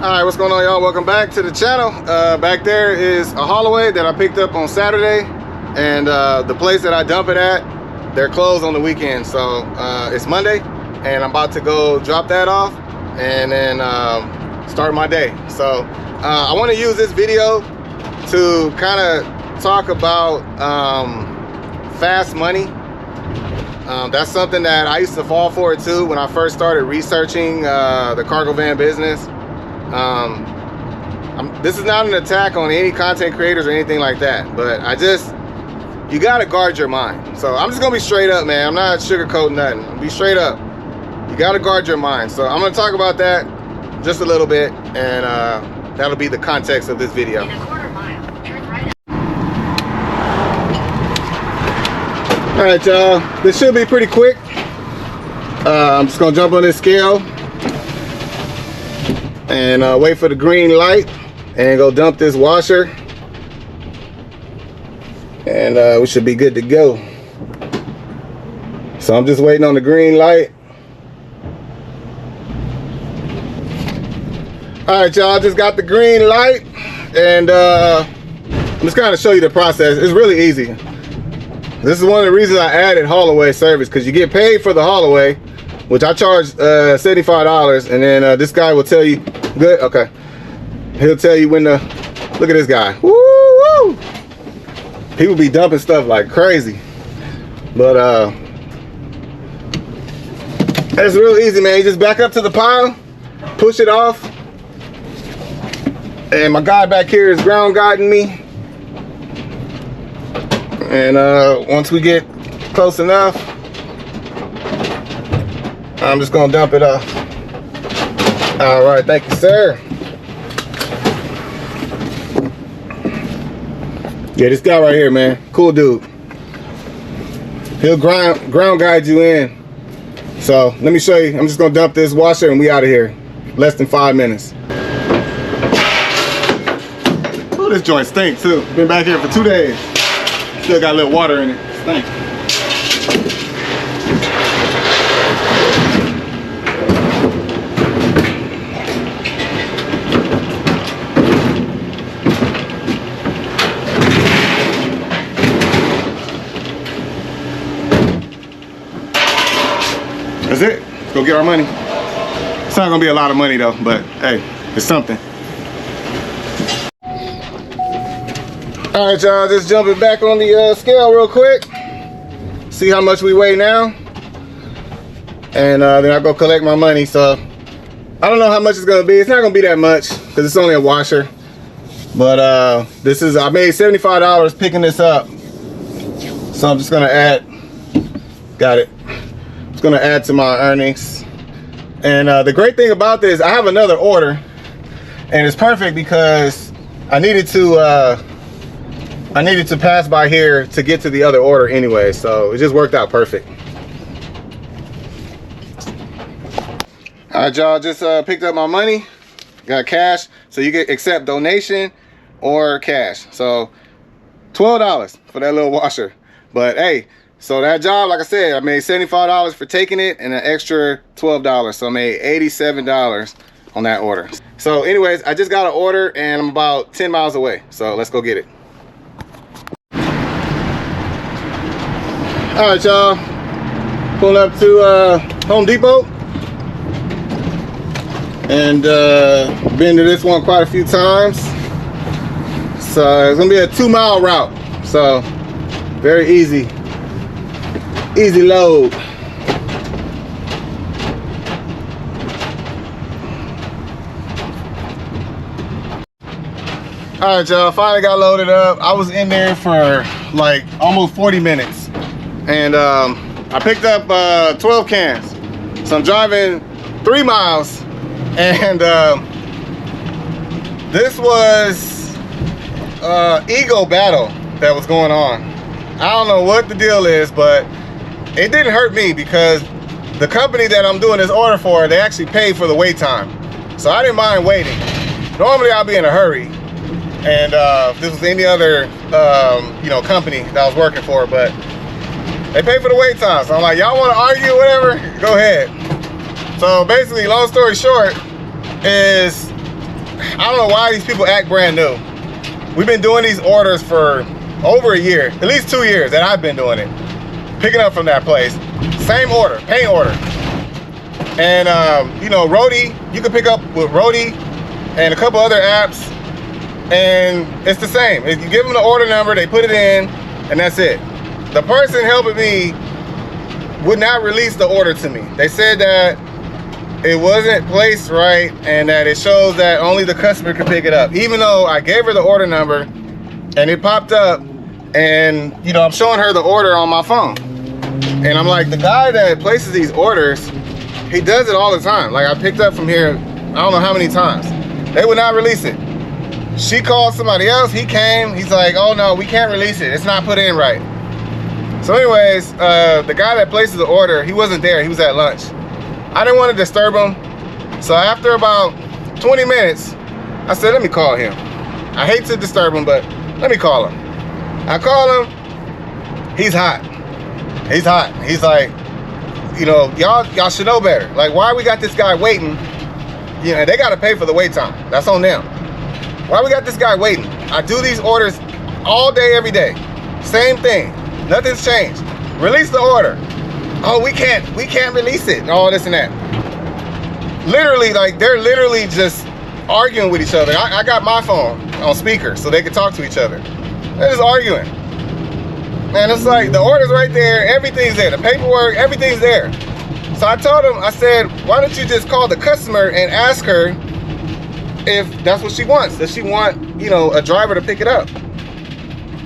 Alright, what's going on, y'all? Welcome back to the channel. Back there is a haulaway that I picked up on Saturday, and the place that I dump it at, they're closed on the weekend. So it's Monday, and I'm about to go drop that off and then start my day. So I want to use this video to kind of talk about fast money. That's something that I used to fall for too when I first started researching the cargo van business. This is not an attack on any content creators or anything like that, but you gotta guard your mind. So I'm just gonna be straight up, man. I'm not sugarcoating nothing. I'll be straight up. You gotta guard your mind. So I'm gonna talk about that just a little bit, and that'll be the context of this video. In a quarter mile, turn right. All right, y'all. This should be pretty quick. I'm just gonna jump on this scale and wait for the green light and go dump this washer, and we should be good to go. So I'm just waiting on the green light. All right, y'all, just got the green light, and I'm just kind of show you the process. It's really easy. This is one of the reasons I added haulaway service, because you get paid for the haulaway, which I charge $75, and then this guy will tell you, good, okay. He'll tell you when to, look at this guy. Woo, woo. People be dumping stuff like crazy. But it's real easy, man. You just back up to the pile, push it off. And my guy back here is ground guiding me. And once we get close enough, I'm just gonna dump it off. All right, thank you, sir. Yeah, this guy right here, man, cool dude. He'll ground guide you in. So let me show you. I'm just gonna dump this washer and we out of here. Less than 5 minutes. Oh, this joint stinks too. Been back here for 2 days. Still got a little water in it. Stink. That's it. Let's go get our money. It's not gonna be a lot of money though, but hey, it's something. All right, y'all, just jumping back on the scale real quick. See how much we weigh now. And then I'll go collect my money. So I don't know how much it's gonna be. It's not gonna be that much because it's only a washer. But I made $75 picking this up. So I'm just gonna add, got it. It's gonna add to my earnings. And the great thing about this, I have another order, and it's perfect because I needed to pass by here to get to the other order anyway, so it just worked out perfect. All right, y'all, just picked up my money, got cash, so you can accept donation or cash. So $12 for that little washer. But hey, so that job, like I said, I made $75 for taking it and an extra $12. So I made $87 on that order. So anyways, I just got an order and I'm about 10 miles away. So let's go get it. All right, y'all. Pulling up to Home Depot. And been to this one quite a few times. So it's gonna be a 2-mile route. So very easy. Easy load. All right, y'all, finally got loaded up. I was in there for like almost 40 minutes. And I picked up 12 cans. So I'm driving 3 miles. And this was ego battle that was going on. I don't know what the deal is, but it didn't hurt me because the company that I'm doing this order for, they actually paid for the wait time. So I didn't mind waiting. Normally I'll be in a hurry. And if this was any other company that I was working for, but they paid for the wait time. So I'm like, y'all want to argue, whatever, go ahead. So basically, long story short, is I don't know why these people act brand new. We've been doing these orders for over a year, at least 2 years that I've been doing it. Picking up from that place. Same order, paint order. And you know, Roadie, you can pick up with Roadie and a couple other apps, and it's the same. If you give them the order number, they put it in, and that's it. The person helping me would not release the order to me. They said that it wasn't placed right and that it shows that only the customer could pick it up, even though I gave her the order number and it popped up, and you know, I'm showing her the order on my phone, and I'm like, the guy that places these orders, he does it all the time. Like, I picked up from here I don't know how many times. They would not release it. She called somebody else, he came, he's like, oh no, we can't release it, it's not put in right. So anyways, the guy that places the order, he wasn't there, he was at lunch. I didn't want to disturb him, so after about 20 minutes, I said, let me call him. I hate to disturb him, but let me call him. I call him, he's hot. He's hot. He's like, you know, y'all should know better. Like, why we got this guy waiting? You know, they got to pay for the wait time. That's on them. Why we got this guy waiting? I do these orders all day, every day. Same thing. Nothing's changed. Release the order. Oh, we can't release it, and all this and that. Literally, like, they're literally just arguing with each other. I got my phone on speaker so they can talk to each other. They're just arguing. And it's like, the order's right there, everything's there, the paperwork, everything's there. So I told him, I said, why don't you just call the customer and ask her if that's what she wants? Does she want, you know, a driver to pick it up?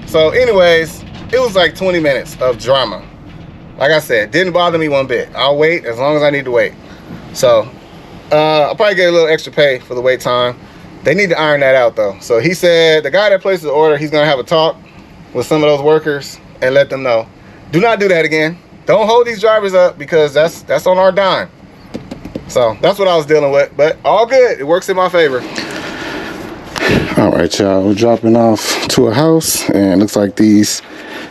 So anyways, it was like 20 minutes of drama. Like I said, didn't bother me one bit. I'll wait as long as I need to wait. So I'll probably get a little extra pay for the wait time. They need to iron that out though. So he said the guy that places the order, he's gonna have a talk with some of those workers and let them know, do not do that again. Don't hold these drivers up, because that's on our dime. So that's what I was dealing with, but all good. It works in my favor. All right, y'all, we're dropping off to a house, and it looks like these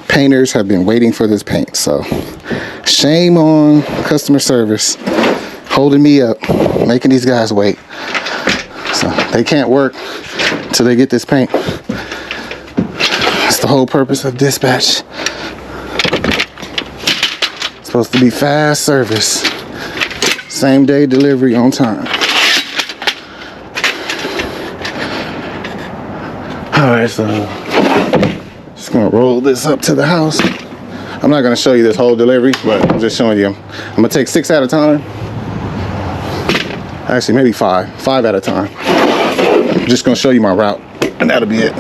painters have been waiting for this paint. So shame on customer service holding me up, making these guys wait. So they can't work until they get this paint. That's the whole purpose of dispatch. It's supposed to be fast service, same day delivery on time. All right, so just gonna roll this up to the house. I'm not gonna show you this whole delivery, but I'm just showing you. I'm gonna take 6 at a time. Actually, maybe 5 at a time. I'm just gonna show you my route, and that'll be it.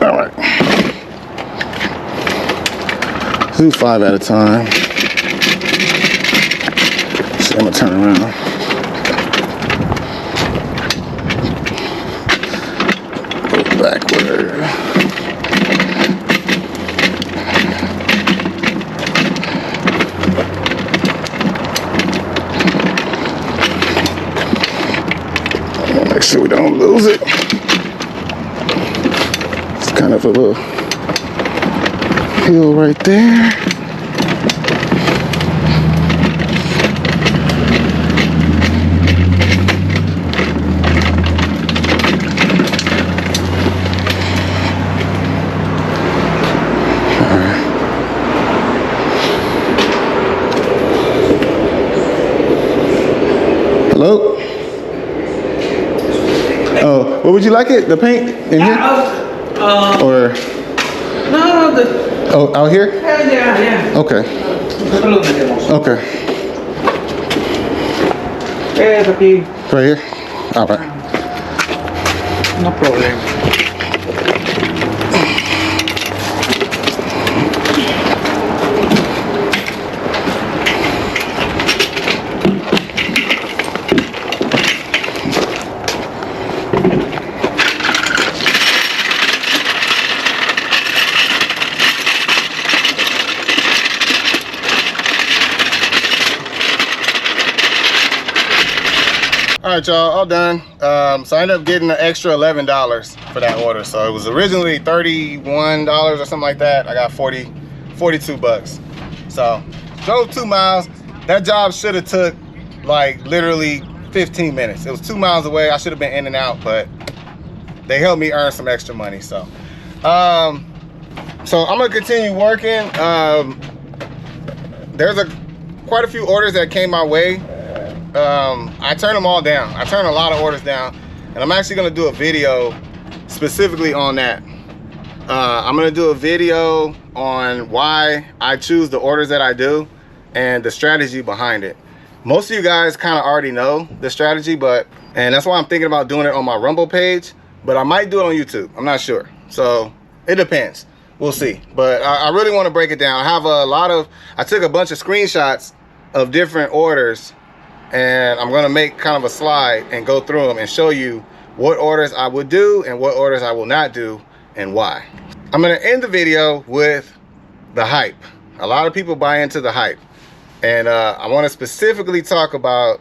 All right, let's do 5 at a time. So I'm gonna turn around. Go backward. Make sure we don't lose it. It's kind of a little hill right there. Hello? Oh, what would you like it? The paint in here? Or? No, Oh, out here? yeah. Okay. Okay. Aquí. Right here? All right. No problem. All right, y'all, all done. So I ended up getting an extra $11 for that order. So it was originally $31 or something like that. I got 42 bucks. So drove 2 miles. That job should have took like literally 15 minutes. It was 2 miles away. I should have been in and out, but they helped me earn some extra money. So I'm gonna continue working. There's quite a few orders that came my way. I turned them all down. I turned a lot of orders down, and I'm actually gonna do a video specifically on that. I'm gonna do a video on why I choose the orders that I do and the strategy behind it. Most of you guys kind of already know the strategy, and that's why I'm thinking about doing it on my Rumble page, but I might do it on YouTube. I'm not sure. So it depends. We'll see. But I really want to break it down. I took a bunch of screenshots of different orders, and I'm going to make kind of a slide and go through them and show you what orders I would do and what orders I will not do and why. I'm going to end the video with the hype. A lot of people buy into the hype. And I want to specifically talk about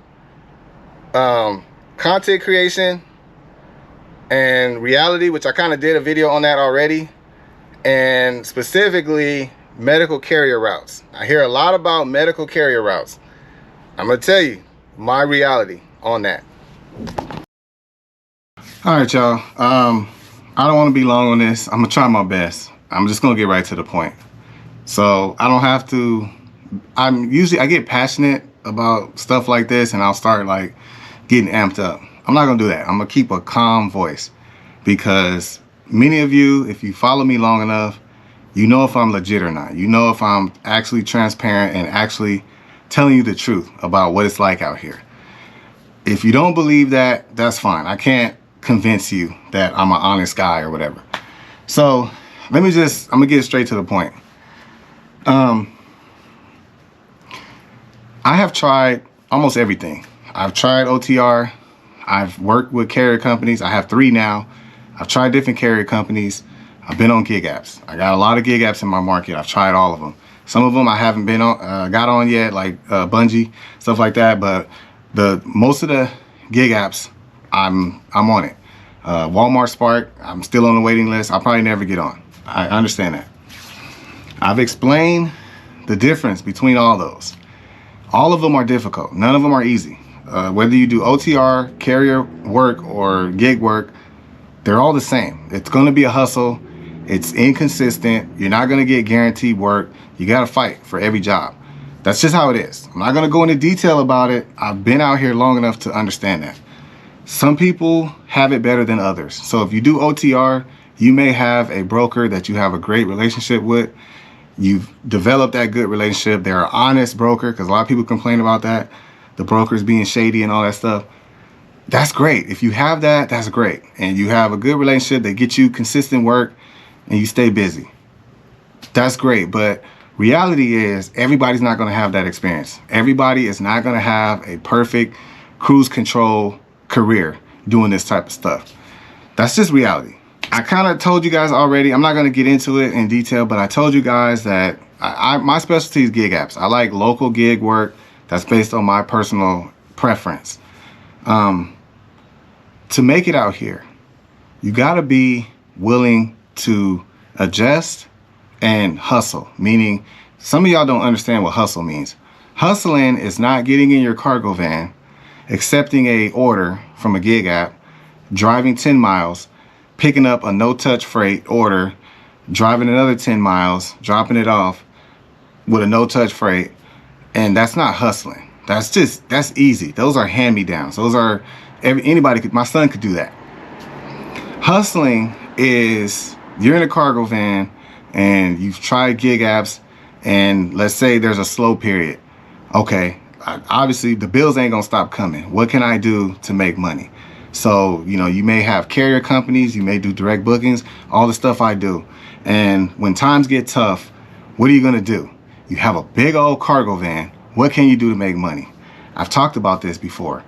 content creation and reality, which I kind of did a video on that already, and specifically medical carrier routes. I hear a lot about medical carrier routes. I'm going to tell you my reality on that. All right, y'all. I don't want to be long on this. I'm going to try my best. I'm just going to get right to the point. So I don't have to... I get passionate about stuff like this, and I'll start like getting amped up. I'm not gonna do that. I'm gonna keep a calm voice, because many of you, if you follow me long enough, you know if I'm legit or not. You know if I'm actually transparent and actually telling you the truth about what it's like out here. If you don't believe that, that's fine. I can't convince you that I'm an honest guy or whatever. So I'm gonna get straight to the point. I have tried almost everything. I've tried OTR. I've worked with carrier companies. I have 3 now. I've tried different carrier companies. I've been on gig apps. I got a lot of gig apps in my market. I've tried all of them. Some of them I haven't been on, got on yet, like Bungie, stuff like that. But most of the gig apps, I'm on it. Walmart Spark, I'm still on the waiting list. I'll probably never get on. I understand that. I've explained the difference between all those. All of them are difficult. None of them are easy. Whether you do OTR, carrier work, or gig work, they're all the same. It's going to be a hustle. It's inconsistent. You're not going to get guaranteed work. You got to fight for every job. That's just how it is. I'm not going to go into detail about it. I've been out here long enough to understand that. Some people have it better than others. So if you do OTR, you may have a broker that you have a great relationship with. You've developed that good relationship. They're an honest broker, because a lot of people complain about that. The brokers being shady and all that stuff. That's great. If you have that, that's great. And you have a good relationship, they get you consistent work and you stay busy. That's great. But reality is everybody's not going to have that experience. Everybody is not going to have a perfect cruise control career doing this type of stuff. That's just reality. I kind of told you guys already, I'm not going to get into it in detail, but I told you guys that my specialty is gig apps. I like local gig work that's based on my personal preference. To make it out here, you got to be willing to adjust and hustle. Meaning, some of y'all don't understand what hustle means. Hustling is not getting in your cargo van, accepting a order from a gig app, driving 10 miles, picking up a no-touch freight order, driving another 10 miles, dropping it off with a no-touch freight, and that's not hustling. That's easy. Those are hand-me-downs. Those are, my son could do that. Hustling is, you're in a cargo van and you've tried gig apps, and let's say there's a slow period. Okay, obviously the bills ain't gonna stop coming. What can I do to make money? So, you may have carrier companies, you may do direct bookings, all the stuff I do. And when times get tough, what are you gonna do? You have a big old cargo van. What can you do to make money? I've talked about this before.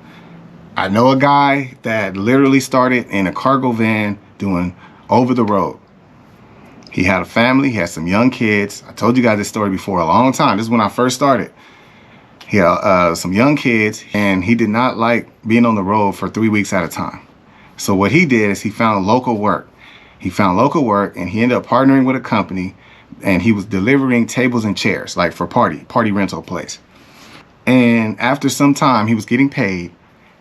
I know a guy that literally started in a cargo van doing over the road. He had a family, he had some young kids. I told you guys this story before a long time. This is when I first started. He had some young kids, and he did not like being on the road for 3 weeks at a time. So what he did is he found local work. He found local work, and he ended up partnering with a company and he was delivering tables and chairs, like for party rental place. And after some time, he was getting paid,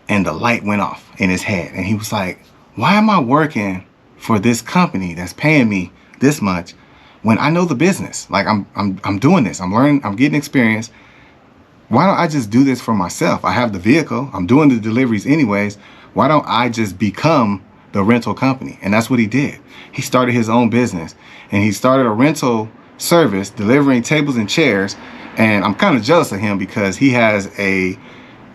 and the light went off in his head, and he was like, why am I working for this company that's paying me this much when I know the business? Like, I'm doing this, I'm learning, I'm getting experience. Why don't I just do this for myself? I have the vehicle, I'm doing the deliveries anyways. Why don't I just become the rental company? And that's what he did. He started his own business, and he started a rental service delivering tables and chairs. And I'm kind of jealous of him because he has a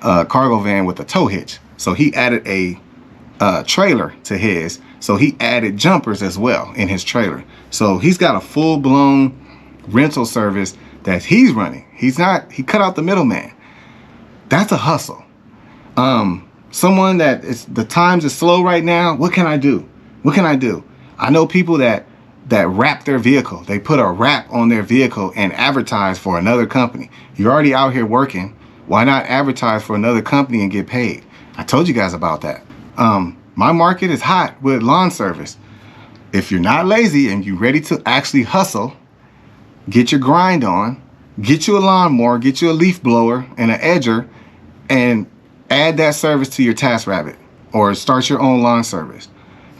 cargo van with a tow hitch. So he added a trailer to his. So he added jumpers as well in his trailer. So he's got a full-blown rental service that he's running. He cut out the middleman. That's a hustle. Someone that the times is slow right now. What can I do? What can I do? I know people that wrap their vehicle. They put a wrap on their vehicle and advertise for another company. You're already out here working. Why not advertise for another company and get paid? I told you guys about that. My market is hot with lawn service. If you're not lazy and you're ready to actually hustle, get your grind on, get you a lawnmower, get you a leaf blower and an edger, and add that service to your TaskRabbit or start your own lawn service.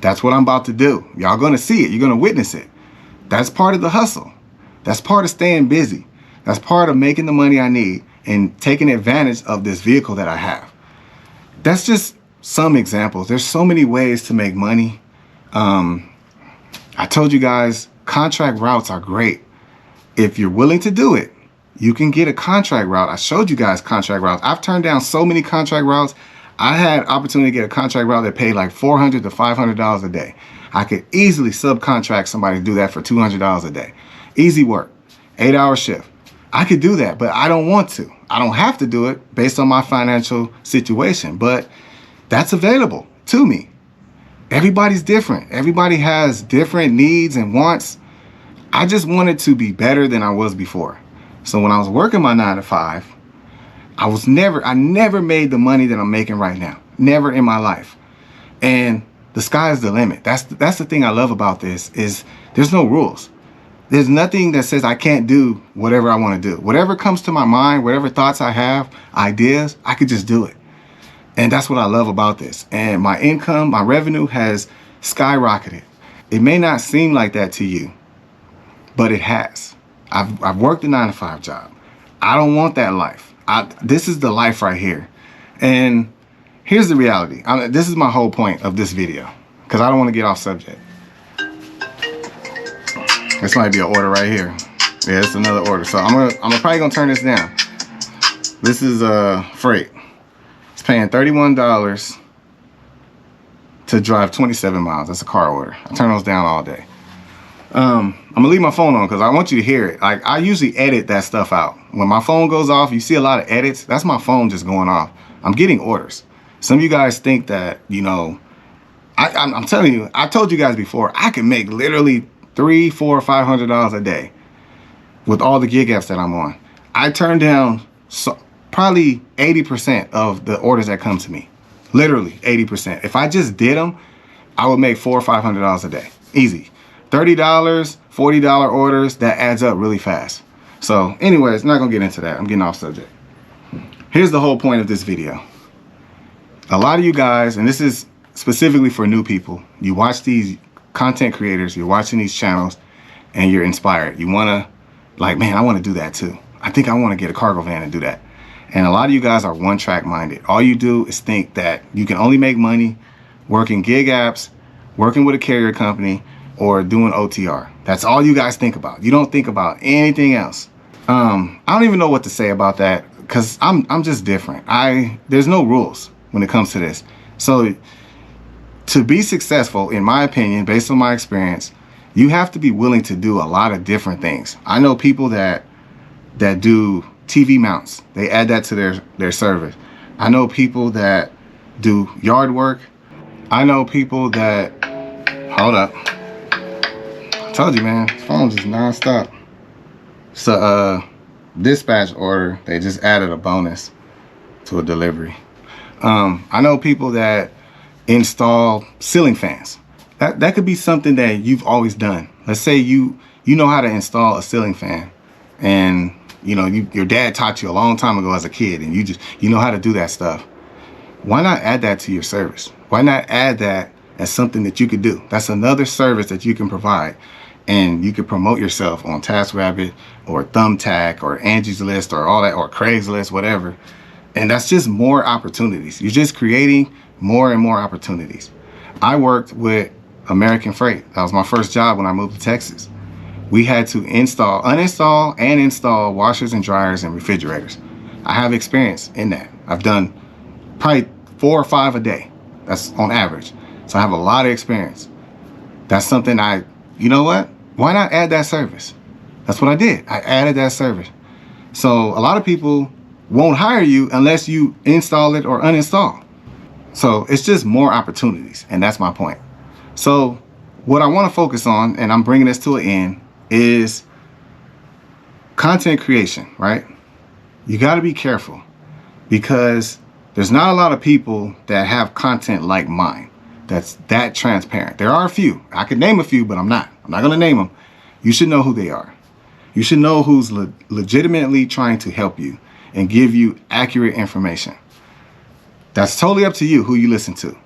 That's what I'm about to do. Y'all gonna see it. You're gonna witness it. That's part of the hustle. That's part of staying busy. That's part of making the money I need and taking advantage of this vehicle that I have. That's just some examples. There's so many ways to make money. I told you guys, contract routes are great. If you're willing to do it, you can get a contract route. I showed you guys contract routes. I've turned down so many contract routes. I had opportunity to get a contract route that paid like $400 to $500 a day. I could easily subcontract somebody to do that for $200 a day. Easy work, 8-hour shift. I could do that, but I don't want to. I don't have to do it based on my financial situation, but that's available to me. Everybody's different. Everybody has different needs and wants. I just wanted to be better than I was before. So when I was working my 9 to 5, I never made the money that I'm making right now. Never in my life. And the sky is the limit. That's the thing I love about this is there's no rules. There's nothing that says I can't do whatever I want to do. Whatever comes to my mind, whatever thoughts I have, ideas, I could just do it. And that's what I love about this. And my income, my revenue has skyrocketed. It may not seem like that to you, but it has. I've worked a 9 to 5 job. I don't want that life. This is the life right here. And here's the reality. This is my whole point of this video, because I don't want to get off subject. This might be an order right here. Yeah, it's another order. So I'm probably gonna turn this down. This is freight. It's paying $31 to drive 27 miles. That's a car order. I turn those down all day. I'm gonna leave my phone on because I want you to hear it. Like, I usually edit that stuff out. When my phone goes off, you see a lot of edits. That's my phone just going off. I'm getting orders. Some of you guys think that, you know, I'm telling you, I told you guys before, I can make literally $300, $400, $500 a day with all the gig apps that I'm on. I turn down probably 80% of the orders that come to me. Literally 80%. If I just did them, I would make $400 or $500 a day. Easy. $30, $40 orders, that adds up really fast. So anyways, I'm not gonna get into that. I'm getting off subject. Here's the whole point of this video. A lot of you guys, and this is specifically for new people, you watch these content creators, you're watching these channels, and you're inspired. You wanna, like, man, I wanna do that too. I think I wanna get a cargo van and do that. And a lot of you guys are one-track minded. All you do is think that you can only make money working gig apps, working with a carrier company, or doing OTR. That's all you guys think about. You don't think about anything else. I don't even know what to say about that because I'm just different. There's no rules when it comes to this. So to be successful, in my opinion, based on my experience, you have to be willing to do a lot of different things. I know people that do TV mounts. They add that to their service. I know people that do yard work. I know people that, hold up. I told you, man, phone's just non-stop. It's a dispatch order. They just added a bonus to a delivery. I know people that install ceiling fans. That could be something that you've always done. Let's say you you know how to install a ceiling fan, and you know your dad taught you a long time ago as a kid, and you know how to do that stuff. Why not add that to your service? Why not add that as something that you could do? That's another service that you can provide, and you can promote yourself on TaskRabbit or Thumbtack or Angie's List or all that, or Craigslist, whatever. And that's just more opportunities. You're just creating more and more opportunities. I worked with American Freight. That was my first job when I moved to Texas. We had to uninstall and install washers and dryers and refrigerators. I have experience in that. I've done probably 4 or 5 a day. That's on average. So I have a lot of experience. That's something you know what? Why not add that service? That's what I did. I added that service. So a lot of people won't hire you unless you install it or uninstall. So it's just more opportunities, and that's my point. So what I want to focus on, and I'm bringing this to an end, is content creation, right? You got to be careful, because there's not a lot of people that have content like mine that's that transparent. There are a few. I could name a few, but I'm not going to name them. You should know who they are. You should know who's legitimately trying to help you and give you accurate information. That's totally up to you who you listen to.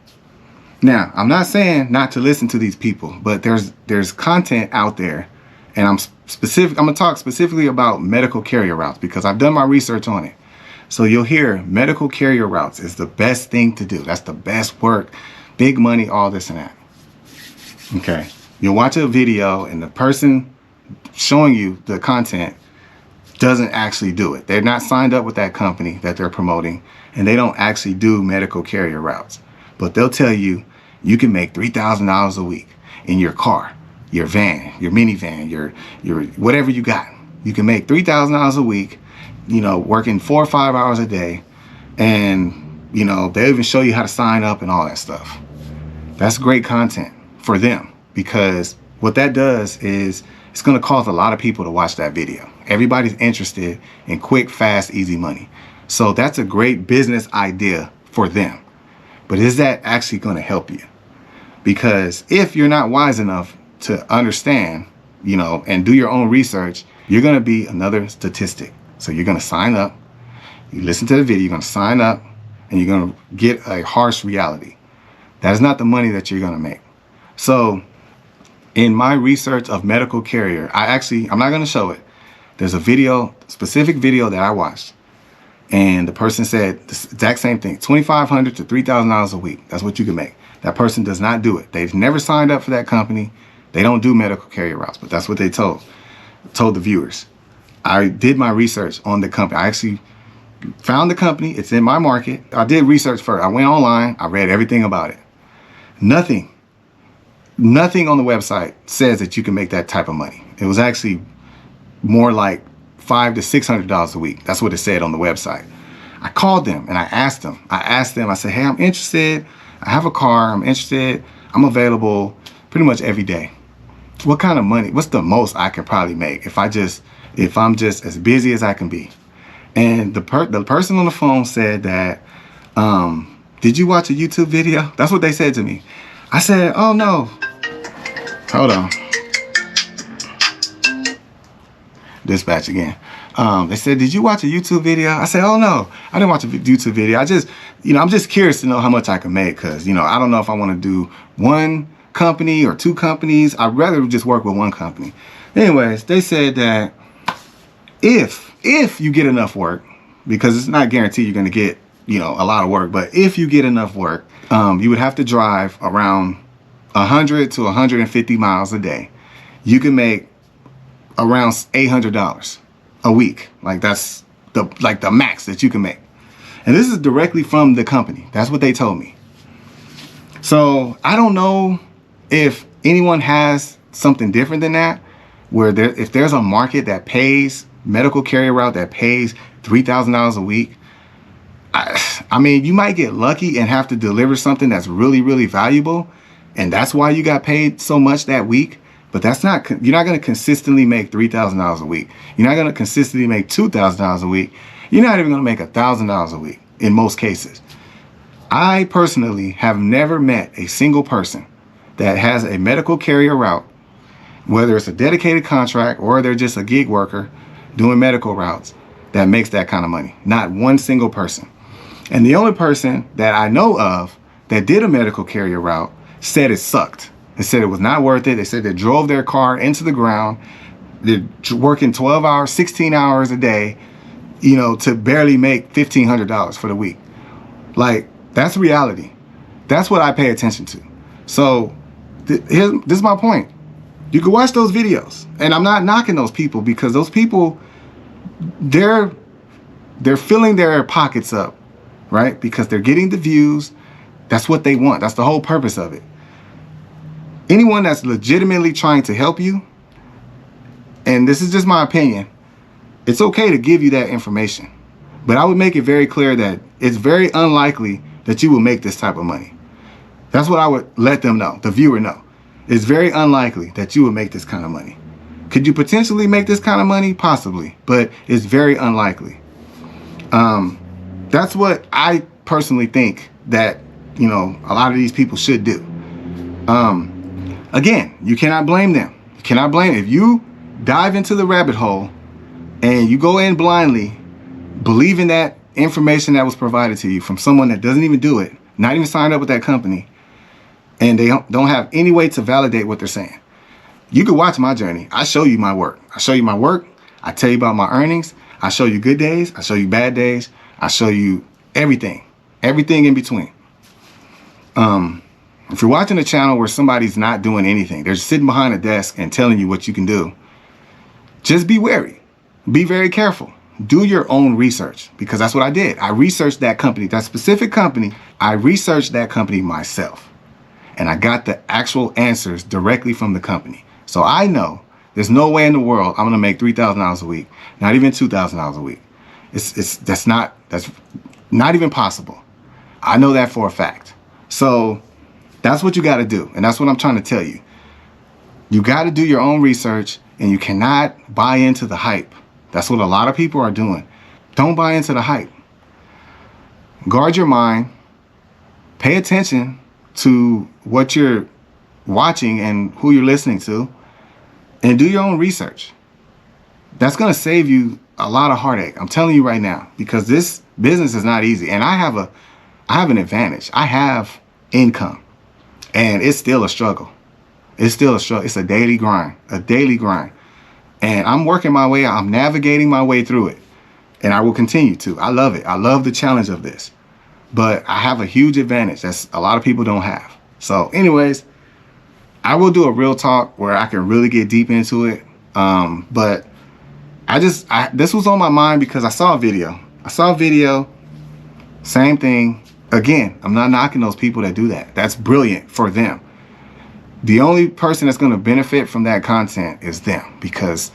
Now, I'm not saying not to listen to these people, but there's content out there, and I'm gonna talk specifically about medical carrier routes because I've done my research on it. So you'll hear medical carrier routes is the best thing to do. That's the best work, big money, all this and that. Okay. You'll watch a video and the person showing you the content doesn't actually do it. They're not signed up with that company that they're promoting, and they don't actually do medical carrier routes. But they'll tell you you can make $3,000 a week in your car, your van, your minivan, your whatever you got. You can make $3,000 a week, you know, working 4 or 5 hours a day, and you know they'll even show you how to sign up and all that stuff. That's great content for them, because what that does is it's going to cause a lot of people to watch that video. Everybody's interested in quick, fast, easy money. So that's a great business idea for them. But is that actually going to help you? Because if you're not wise enough to understand, you know, and do your own research, you're going to be another statistic. So you're going to sign up, you listen to the video, you're going to sign up, and you're going to get a harsh reality. That is not the money that you're going to make. So in my research of medical carrier, I'm not going to show it. There's a specific video that I watched, and the person said the exact same thing, $2,500 to $3,000 a week. That's what you can make. That person does not do it. They've never signed up for that company. They don't do medical carrier routes, but that's what they told the viewers. I did my research on the company. I actually found the company. It's in my market. I did research first. I went online. I read everything about it. Nothing on the website says that you can make that type of money. It was actually more like $500 to $600 a week. That's what it said on the website. I called them and I asked them, I said, hey, I'm interested. I have a car. I'm interested. I'm available pretty much every day. What kind of money? What's the most I can probably make if I'm just as busy as I can be? And the person on the phone said that, did you watch a YouTube video? That's what they said to me. I said, oh no. Hold on. Dispatch again. They said, did you watch a YouTube video? I said, oh no, I didn't watch a YouTube video. I'm just curious to know how much I can make, because, I don't know if I want to do one company or 2 companies. I'd rather just work with one company. Anyways, they said that if you get enough work, because it's not guaranteed you're going to get, a lot of work, but if you get enough work, you would have to drive around 100 to 150 miles a day. You can make around $800 a week. Like that's the max that you can make. And this is directly from the company. That's what they told me. So I don't know if anyone has something different than that, where if there's a market that pays medical carrier route that pays $3,000 a week. I mean, you might get lucky and have to deliver something that's really, really valuable, and that's why you got paid so much that week. But you're not going to consistently make $3,000 a week. You're not going to consistently make $2,000 a week. You're not even going to make $1,000 a week in most cases. I personally have never met a single person that has a medical carrier route whether it's a dedicated contract or they're just a gig worker doing medical routes, that makes that kind of money. Not one single person. And the only person that I know of that did a medical carrier route said it sucked. They said it was not worth it. They said they drove their car into the ground. They're working 12 hours, 16 hours a day, you know, to barely make $1,500 for the week. Like, that's reality. That's what I pay attention to. So this is my point. You can watch those videos, and I'm not knocking those people, because those people, they're filling their pockets up, right? Because they're getting the views. That's what they want. That's the whole purpose of it. Anyone that's legitimately trying to help you, and this is just my opinion, it's okay to give you that information. But I would make it very clear that it's very unlikely that you will make this type of money. That's what I would let them know, the viewer know. It's very unlikely that you will make this kind of money. Could you potentially make this kind of money? Possibly, but it's very unlikely. That's what I personally think that, you know, a lot of these people should do. Again, you cannot blame them. You cannot blame them. If you dive into the rabbit hole and you go in blindly, believing that information that was provided to you from someone that doesn't even do it, not even signed up with that company, and they don't have any way to validate what they're saying. You can watch my journey. I show you my work. I show you my work. I tell you about my earnings. I show you good days. I show you bad days. I show you everything in between. If you're watching a channel where somebody's not doing anything, they're just sitting behind a desk and telling you what you can do, just be wary. Be very careful. Do your own research, because that's what I did. I researched that company, that specific company. I researched that company myself, and I got the actual answers directly from the company. So I know there's no way in the world I'm gonna make $3,000 a week, not even $2,000 a week. That's not even possible. I know that for a fact. So that's what you got to do, and that's what I'm trying to tell you. You got to do your own research, and you cannot buy into the hype. That's what a lot of people are doing. Don't buy into the hype. Guard your mind. Pay attention to what you're watching and who you're listening to, and do your own research. That's going to save you a lot of heartache. I'm telling you right now, because this business is not easy, and I have an advantage. I have income, and it's still a struggle. It's still a struggle. It's a daily grind, and I'm working my way out. I'm navigating my way through it, and I will continue to. I love it. I love the challenge of this, but I have a huge advantage that's a lot of people don't have. So anyways, I will do a real talk where I can really get deep into it. But this was on my mind because I saw a video. Same thing. Again, I'm not knocking those people that do that. That's brilliant for them. The only person that's going to benefit from that content is them, because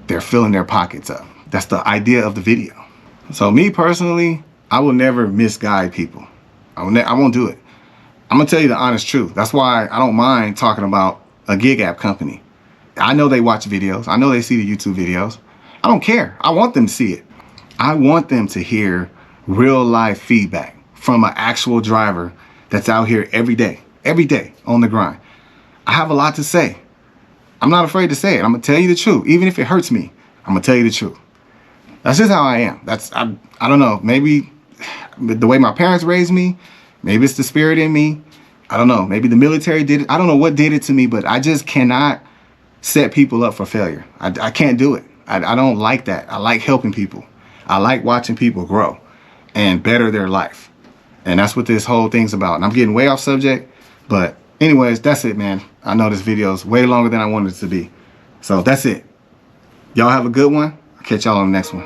they're filling their pockets up. That's the idea of the video. So me personally, I will never misguide people. I won't do it. I'm going to tell you the honest truth. That's why I don't mind talking about a gig app company. I know they watch videos. I know they see the YouTube videos. I don't care. I want them to see it. I want them to hear real life feedback from an actual driver that's out here every day on the grind. I have a lot to say. I'm not afraid to say it. I'm going to tell you the truth. Even if it hurts me, I'm going to tell you the truth. That's just how I am. I don't know. Maybe the way my parents raised me, maybe it's the spirit in me. I don't know. Maybe the military did it. I don't know what did it to me, but I just cannot set people up for failure. I can't do it. I don't like that. I like helping people. I like watching people grow and better their life. And that's what this whole thing's about. And I'm getting way off subject, but anyways, that's it, man. I know this video is way longer than I wanted it to be. So that's it. Y'all have a good one. I'll catch y'all on the next one.